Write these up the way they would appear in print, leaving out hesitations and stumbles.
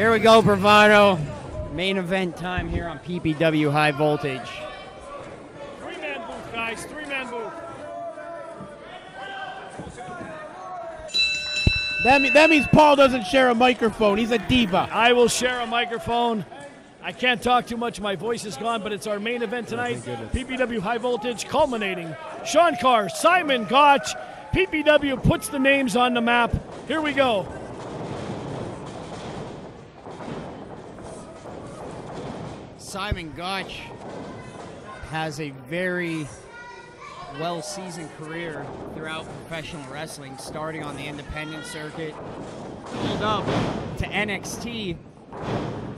Here we go, Bravado. Main event time here on PPW High Voltage. Three-man booth, guys. Three-man booth. That means Paul doesn't share a microphone. He's a diva. I will share a microphone. I can't talk too much. My voice is gone, but it's our main event tonight. PPW High Voltage culminating. Sean Carr, Simon Gotch. PPW puts the names on the map. Here we go. Simon Gotch has a very well-seasoned career throughout professional wrestling, starting on the independent circuit, pulled up to NXT,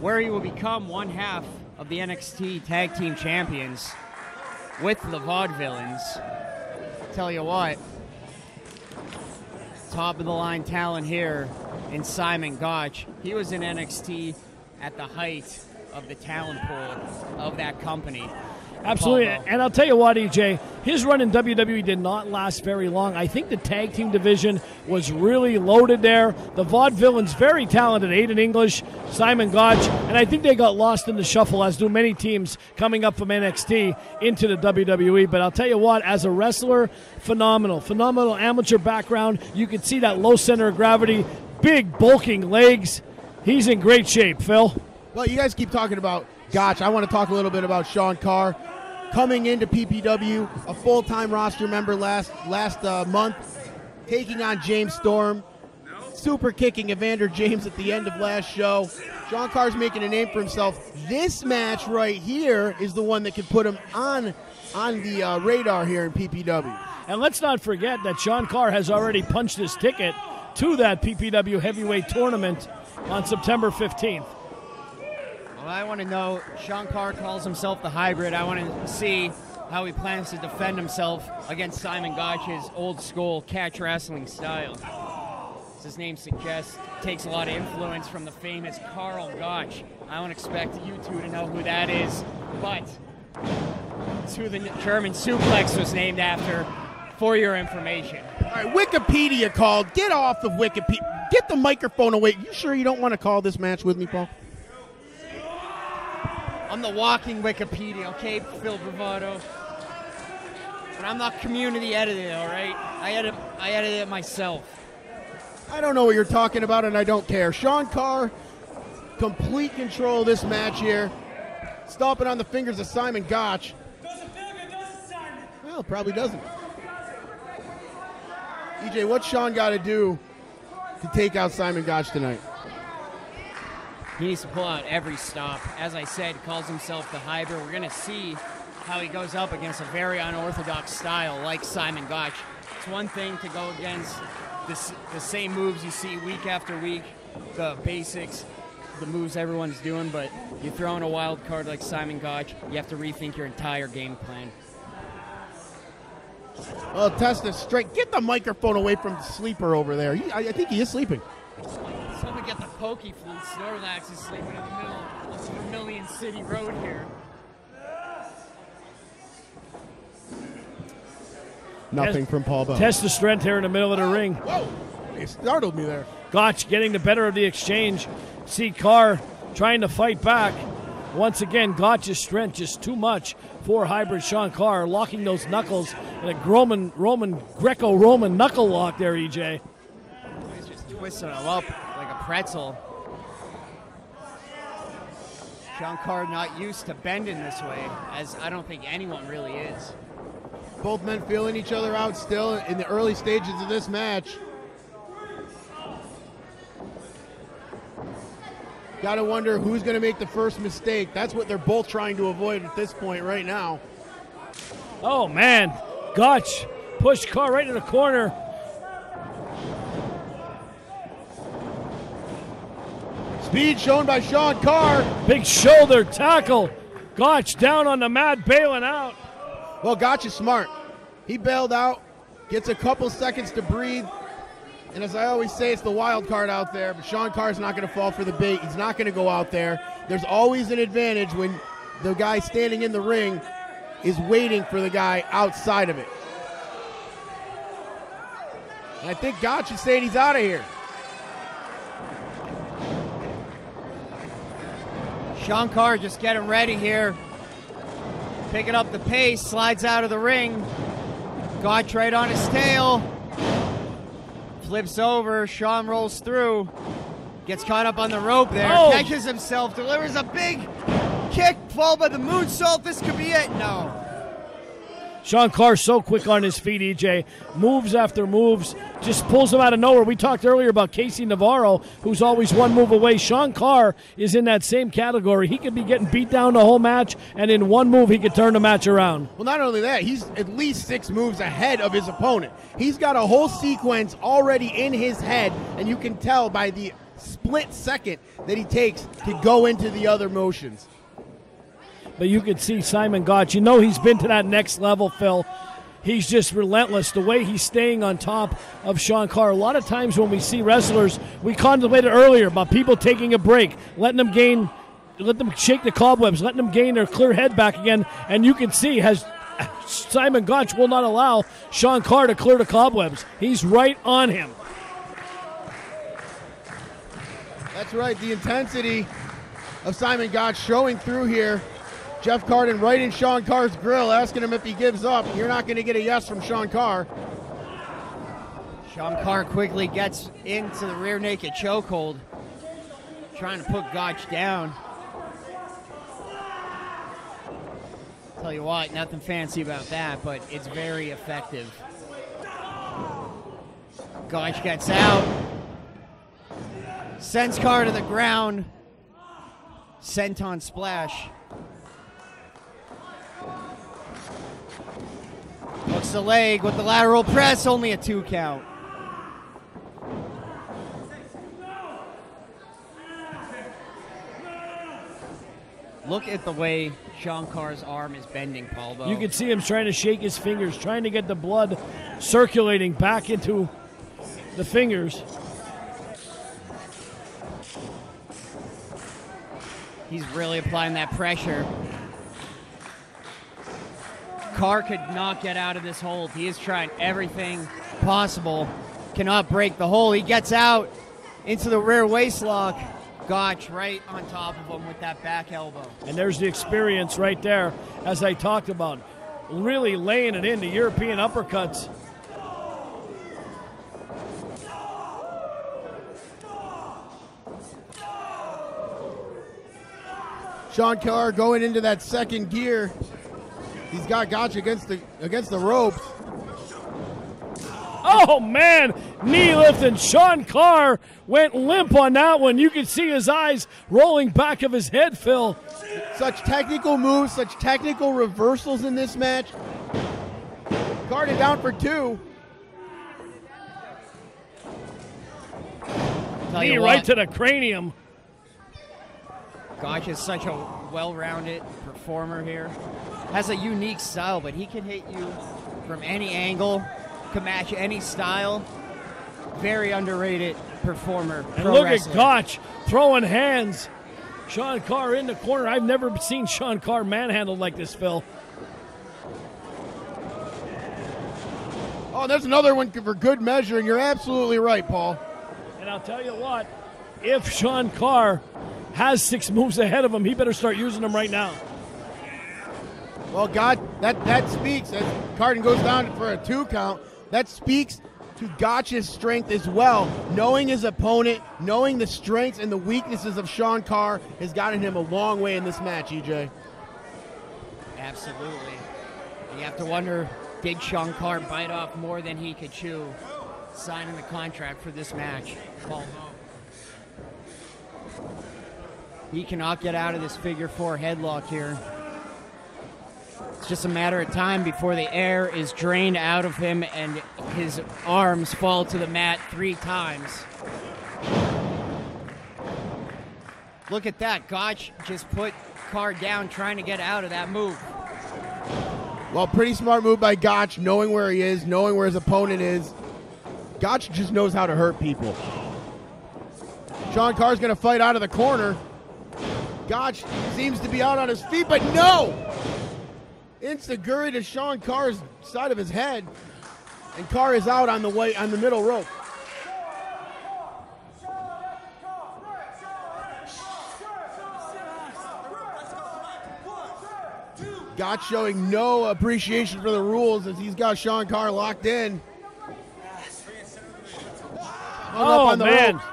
where he will become one half of the NXT Tag Team Champions with the Vaudevillains. Tell you what, top-of-the-line talent here in Simon Gotch. He was in NXT at the height of the talent pool of that company. Absolutely, and I'll tell you what, EJ, his run in WWE did not last very long. I think the tag team division was really loaded there. The Vaudevillains, very talented, Aiden English, Simon Gotch, and I think they got lost in the shuffle, as do many teams coming up from NXT into the WWE. But I'll tell you what, as a wrestler, phenomenal amateur background. You can see that low center of gravity, big bulking legs. He's in great shape, Phil. Well, you guys keep talking about Gotch. I want to talk a little bit about Sean Carr. Coming into PPW, a full-time roster member last month, taking on James Storm, super kicking Evander James at the end of last show. Sean Carr's making a name for himself. This match right here is the one that can put him on the radar here in PPW. And let's not forget that Sean Carr has already punched his ticket to that PPW Heavyweight Tournament on September 15th. Well, I want to know, Sean Carr calls himself the hybrid. I want to see how he plans to defend himself against Simon Gotch's old-school catch wrestling style. As his name suggests, takes a lot of influence from the famous Carl Gotch. I don't expect you two to know who that is, but it's who the German suplex was named after, for your information. All right, Wikipedia called. Get off of Wikipedia. Get the microphone away. You sure you don't want to call this match with me, Paul? I'm the walking Wikipedia, okay, Phil Bravado? But I'm not community edited, all right? I edit it myself. I don't know what you're talking about, and I don't care. Sean Carr, complete control of this match here. Stomping on the fingers of Simon Gotch. Well, probably doesn't. EJ, what's Sean got to do to take out Simon Gotch tonight? He needs to pull out every stop. As I said, calls himself the hybrid. We're going to see how he goes up against a very unorthodox style like Simon Gotch. It's one thing to go against the same moves you see week after week, the basics, the moves everyone's doing, but you throw in a wild card like Simon Gotch, you have to rethink your entire game plan. Well, test the strength. Get the microphone away from the sleeper over there. I think he is sleeping. Someone get the pokey flute. Snorlax is sleeping in the middle of Vermilion City Road here. Nothing from Paul Bell. Test the strength here in the middle of the ring. Whoa! He startled me there. Gotch getting the better of the exchange. See Carr trying to fight back. Once again, Gotch's strength just too much for hybrid Sean Carr, locking those knuckles in a Greco-Roman knuckle lock there, EJ. He's just twisting him up like a pretzel. Sean Carr not used to bending this way, as I don't think anyone really is. Both men feeling each other out still in the early stages of this match. Got to wonder who's going to make the first mistake. That's what they're both trying to avoid at this point right now. Oh, man. Gotch pushed Carr right in the corner. Speed shown by Sean Carr. Big shoulder tackle. Gotch down on the mat, bailing out. Well, Gotch is smart. He bailed out, gets a couple seconds to breathe. And as I always say, it's the wild card out there. But Sean Carr's not going to fall for the bait. He's not going to go out there. There's always an advantage when the guy standing in the ring is waiting for the guy outside of it. And I think Gotch is saying he's out of here. Sean Carr just getting ready here. Picking up the pace, slides out of the ring. Gotch right on his tail. Flips over, Sean rolls through. Gets caught up on the rope there. Catches himself, delivers a big kick, followed by the moonsault. This could be it. No. Sean Carr so quick on his feet, EJ. Moves after moves, just pulls him out of nowhere. We talked earlier about Casey Navarro, who's always one move away. Sean Carr is in that same category. He could be getting beat down the whole match, and in one move he could turn the match around. Well, not only that, he's at least 6 moves ahead of his opponent. He's got a whole sequence already in his head, and you can tell by the split second that he takes to go into the other motions. But you can see Simon Gotch. You know he's been to that next level, Phil. He's just relentless. The way he's staying on top of Sean Carr. A lot of times when we see wrestlers, we contemplated earlier about people taking a break, letting them shake the cobwebs, letting them gain their clear head back again. And you can see Simon Gotch will not allow Sean Carr to clear the cobwebs. He's right on him. That's right. The intensity of Simon Gotch showing through here. Jeff Carden right in Sean Carr's grill, asking him if he gives up. You're not going to get a yes from Sean Carr. Sean Carr quickly gets into the rear naked chokehold, trying to put Gotch down. Tell you what, nothing fancy about that, but it's very effective. Gotch gets out, sends Carr to the ground, senton splash. Hooks the leg with the lateral press, only a 2 count. Look at the way Sean Carr's arm is bending, Paul. You can see him trying to shake his fingers, trying to get the blood circulating back into the fingers. He's really applying that pressure. Carr could not get out of this hold. He is trying everything possible. Cannot break the hold. He gets out into the rear waistlock. Gotch right on top of him with that back elbow. And there's the experience right there, as I talked about. Really laying it in, the European uppercuts. Sean Carr going into that second gear. He's got Gotch against the ropes. Oh, man. Knee lift, and Sean Carr went limp on that one. You can see his eyes rolling back of his head, Phil. Such technical moves, such technical reversals in this match. Guarded down for 2. Knee right to the cranium. Gotch is such a well-rounded performer here. Has a unique style, but he can hit you from any angle, can match any style. Very underrated performer. And look at Gotch throwing hands. Sean Carr in the corner. I've never seen Sean Carr manhandled like this, Phil. Oh, there's another one for good measure, and you're absolutely right, Paul. And I'll tell you what, if Sean Carr has 6 moves ahead of him, he better start using them right now. Well, God, that speaks, as Carden goes down for a 2 count, that speaks to Gotch's strength as well. Knowing his opponent, knowing the strengths and the weaknesses of Sean Carr has gotten him a long way in this match, EJ. Absolutely. You have to wonder, did Sean Carr bite off more than he could chew signing the contract for this match? Paul. He cannot get out of this figure 4 headlock here. It's just a matter of time before the air is drained out of him and his arms fall to the mat 3 times. Look at that. Gotch just put Carr down trying to get out of that move. Well, pretty smart move by Gotch, knowing where he is, knowing where his opponent is. Gotch just knows how to hurt people. Sean Carr's going to fight out of the corner. Gotch seems to be out on his feet, but no! Insta-guri to Sean Carr's side of his head, and Carr is out on the middle rope. Gotch showing no appreciation for the rules as he's got Sean Carr locked in. Hung up on the man. ropes.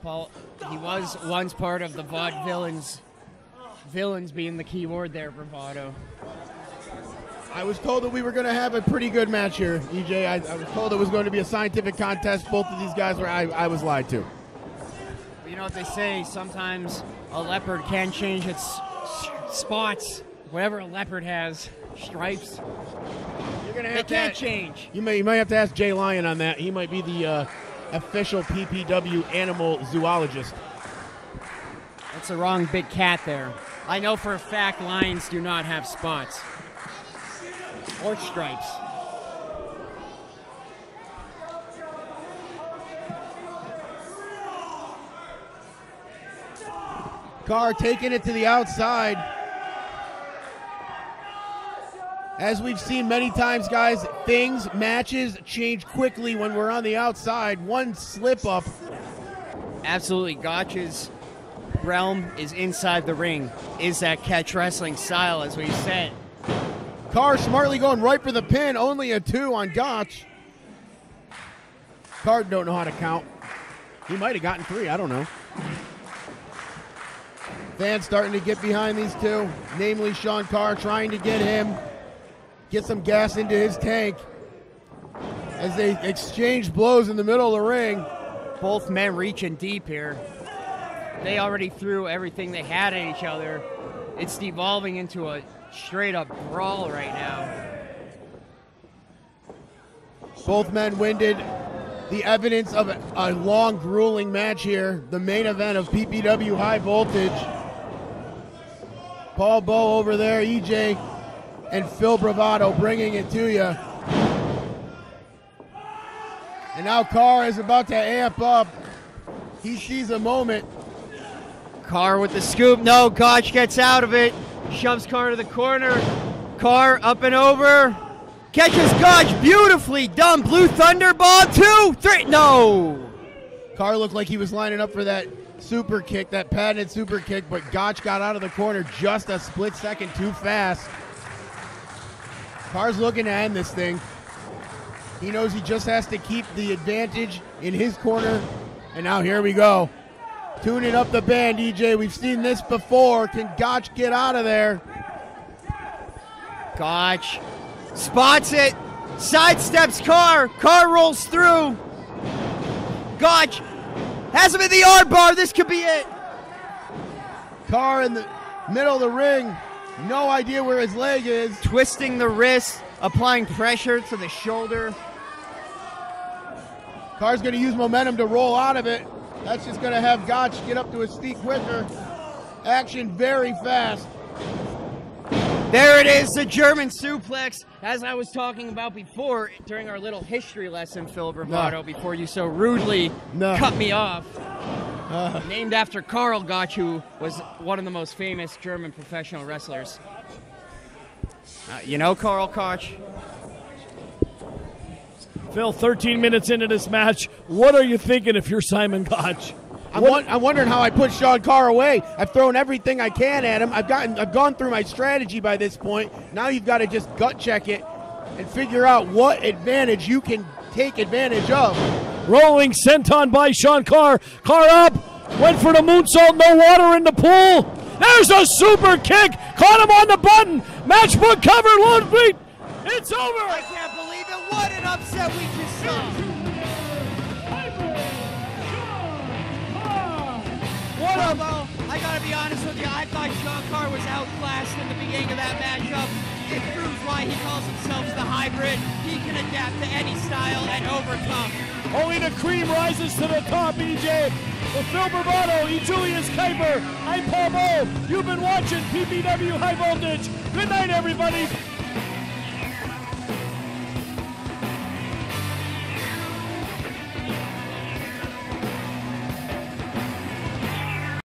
Paul, he was once part of the Vaudevillains. Villains being the key word there, bravado. I was told that we were going to have a pretty good match here, EJ. I was told it was going to be a scientific contest. Both of these guys were. I was lied to. You know what they say, sometimes a leopard can change its spots. Whatever a leopard has, stripes, You're gonna they have can't change. You might have to ask Jay Lyon on that. He might be the official PPW animal zoologist. That's the wrong big cat there. I know for a fact lions do not have spots or stripes. Carr taking it to the outside. As we've seen many times, guys, matches change quickly when we're on the outside. One slip up. Absolutely, Gotch's realm is inside the ring. Is that catch wrestling style, as we said. Carr smartly going right for the pin. Only a 2 on Gotch. Carr don't know how to count. He might have gotten 3. I don't know. Fans starting to get behind these two, namely Sean Carr, trying to get some gas into his tank as they exchange blows in the middle of the ring. Both men reaching deep here. They already threw everything they had at each other. It's devolving into a straight-up brawl right now. Both men winded. The evidence of a long, grueling match here. The main event of PPW High Voltage. Paul Bowe over there, EJ and Phil Bravado bringing it to you. And now Carr is about to amp up. He sees a moment. Carr with the scoop. No, Gotch gets out of it. Shoves Carr to the corner. Carr up and over. Catches Gotch beautifully done. Blue Thunder ball. 2, 3. No. Carr looked like he was lining up for that super kick, that patented super kick, but Gotch got out of the corner just a split second too fast. Carr's looking to end this thing. He knows he just has to keep the advantage in his corner. And now here we go. Tuning up the band, EJ. We've seen this before. Can Gotch get out of there? Gotch spots it. Sidesteps Carr. Carr rolls through. Gotch has him in the arm bar. This could be it. Carr in the middle of the ring. No idea where his leg is. Twisting the wrist. Applying pressure to the shoulder. Carr's going to use momentum to roll out of it. That's just going to have Gotch get up to his feet quicker. Action very fast. There it is, the German suplex. As I was talking about before during our little history lesson, Phil Bravado, before you so rudely cut me off. Named after Carl Gotch, who was one of the most famous German professional wrestlers. You know Carl Gotch? Phil, 13 minutes into this match, what are you thinking if you're Simon Gotch? I'm wondering how I put Sean Carr away. I've thrown everything I can at him. I've gone through my strategy by this point. Now you've got to just gut check it and figure out what advantage you can take advantage of. Rolling senton by Sean Carr. Carr up, went for the moonsault, no water in the pool. There's a super kick, caught him on the button. Matchbook cover, load beat. It's over. I can't believe it. What an upset we just saw. Although, I gotta be honest with you, I thought Sean Carr was outclassed in the beginning of that matchup. It proves why he calls himself the hybrid. He can adapt to any style and overcome. Only the cream rises to the top, EJ. With Phil Bravado, E. Julius Kuiper, I'm Paul Bowe. You've been watching PPW High Voltage. Good night, everybody.